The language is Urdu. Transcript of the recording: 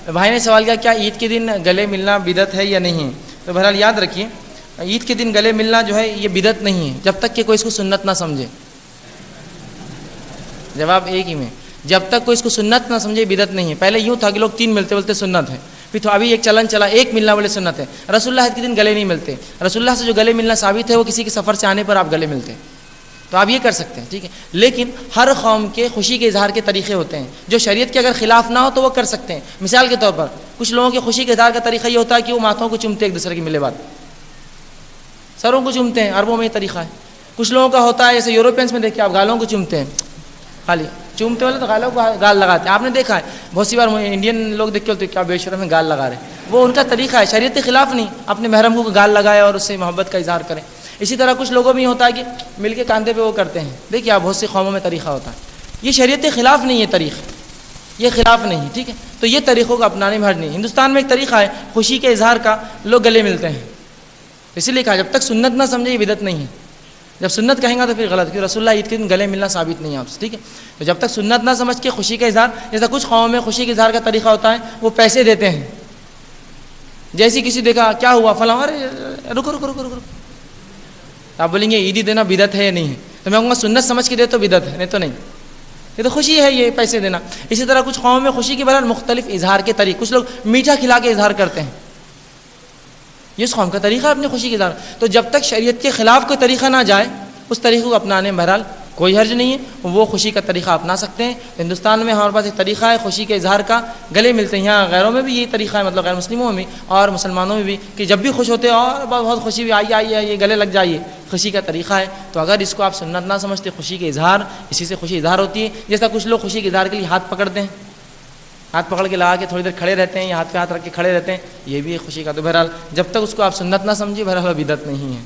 بھائی نے سوال کیا عید کے دن گلے ملنا بدعت ہے یا نہیں ہے؟ تو بہرحال یاد رکھیے عید کے دن گلے ملنا جو ہے یہ بدعت نہیں ہے جب تک کہ کوئی اس کو سنت نہ سمجھے. جواب ایک ہی میں، جب تک کوئی اس کو سنت نہ سمجھے بدعت نہیں ہے. پہلے یوں تھا کہ لوگ 3 ملتے بولتے سنت ہے، پھر تو ابھی ایک چلن چلا 1 ملنا بولے سنت ہے. رسول اللہ عید کے دن گلے نہیں ملتے. رسول اللہ سے جو گلے ملنا ثابت ہے وہ کسی کے سفر سے آنے پر آپ گلے ملتے ہیں، تو آپ یہ کر سکتے ہیں، ٹھیک ہے. لیکن ہر قوم کے خوشی کے اظہار کے طریقے ہوتے ہیں جو شریعت کے اگر خلاف نہ ہو تو وہ کر سکتے ہیں. مثال کے طور پر کچھ لوگوں کے خوشی کے اظہار کا طریقہ یہ ہوتا ہے کہ وہ ماتھوں کو چومتے ہیں، ایک دوسرے کے ملے بعد سروں کو چومتے ہیں. عربوں میں یہ طریقہ ہے. کچھ لوگوں کا ہوتا ہے جیسے یوروپینس میں دیکھیں آپ گالوں کو چومتے ہیں، خالی چومتے والے تو گالوں کو گال لگاتے ہیں. آپ نے دیکھا ہے بہت سی بار انڈین لوگ دیکھ کے ہوتے کیا بے شرم میں گال لگا رہے ہیں. وہ ان کا طریقہ ہے، شریعت کے خلاف نہیں. اپنے محرم کو گال لگائے اور اس سے محبت کا اظہار کریں. اسی طرح کچھ لوگوں میں یہ ہوتا ہے کہ مل کے کاندھے پہ وہ کرتے ہیں. دیکھیے آپ بہت سی قوموں میں طریقہ ہوتا ہے. یہ شریعت کے خلاف نہیں، یہ طریقہ یہ خلاف نہیں، ٹھیک ہے. تو یہ طریقوں کو اپنانے میں حرج نہیں. ہندوستان میں ایک طریقہ ہے خوشی کے اظہار کا، لوگ گلے ملتے ہیں. اسی لیے کہا جب تک سنت نہ سمجھے یہ بدعت نہیں ہے. جب سنت کہیں گا تو پھر غلط، کیونکہ رسول اللہ عید کے دن گلے ملنا ثابت نہیں ہے آپ سے، ٹھیک ہے. تو جب تک سنت نہ سمجھ کے خوشی کا اظہار، جیسا کچھ قوموں میں خوشی کے اظہار کا طریقہ ہوتا ہے وہ پیسے دیتے ہیں. جیسے کسی دیکھا کیا ہوا فلاں، ارے رکو رکو رکو رکو، آپ بولیں گے عیدی دینا بدعت ہے یا نہیں ہے؟ تو میں کہوں گا سنت سمجھ کے دے تو بدعت ہے، نہیں تو نہیں. یہ تو خوشی ہے یہ پیسے دینا. اسی طرح کچھ قوموں میں خوشی کے بغیر مختلف اظہار کے طریقے، کچھ لوگ میٹھا کھلا کے اظہار کرتے ہیں. یہ اس قوم کا طریقہ ہے اپنے خوشی کے اظہار. تو جب تک شریعت کے خلاف کوئی طریقہ نہ جائے اس طریقے کو اپنانے میں بہرحال کوئی حرج نہیں ہے. وہ خوشی کا طریقہ اپنا سکتے ہیں. ہندوستان میں ہمارے پاس ایک طریقہ ہے خوشی کے اظہار کا، گلے ملتے ہیں. یہاں غیروں میں بھی یہ طریقہ ہے، مطلب غیر مسلموں میں اور مسلمانوں میں بھی، کہ جب بھی خوش ہوتے ہیں اور بہت خوشی بھی آئیے آئیے آئیے گلے لگ جائیے. خوشی کا طریقہ ہے. تو اگر اس کو آپ سنت نہ سمجھتے، خوشی کے اظہار، اسی سے خوشی اظہار ہوتی ہے. جیسا کچھ لوگ خوشی کے اظہار کے لیے ہاتھ پکڑتے ہیں، ہاتھ پکڑ کے لگا کے تھوڑی دیر کھڑے رہتے ہیں یا ہاتھ پہ ہاتھ رکھ کے کھڑے رہتے ہیں، یہ بھی ایک خوشی کا. تو بہرحال جب تک اس کو آپ سنت نہ سمجھے بہرحال بدعت نہیں ہے.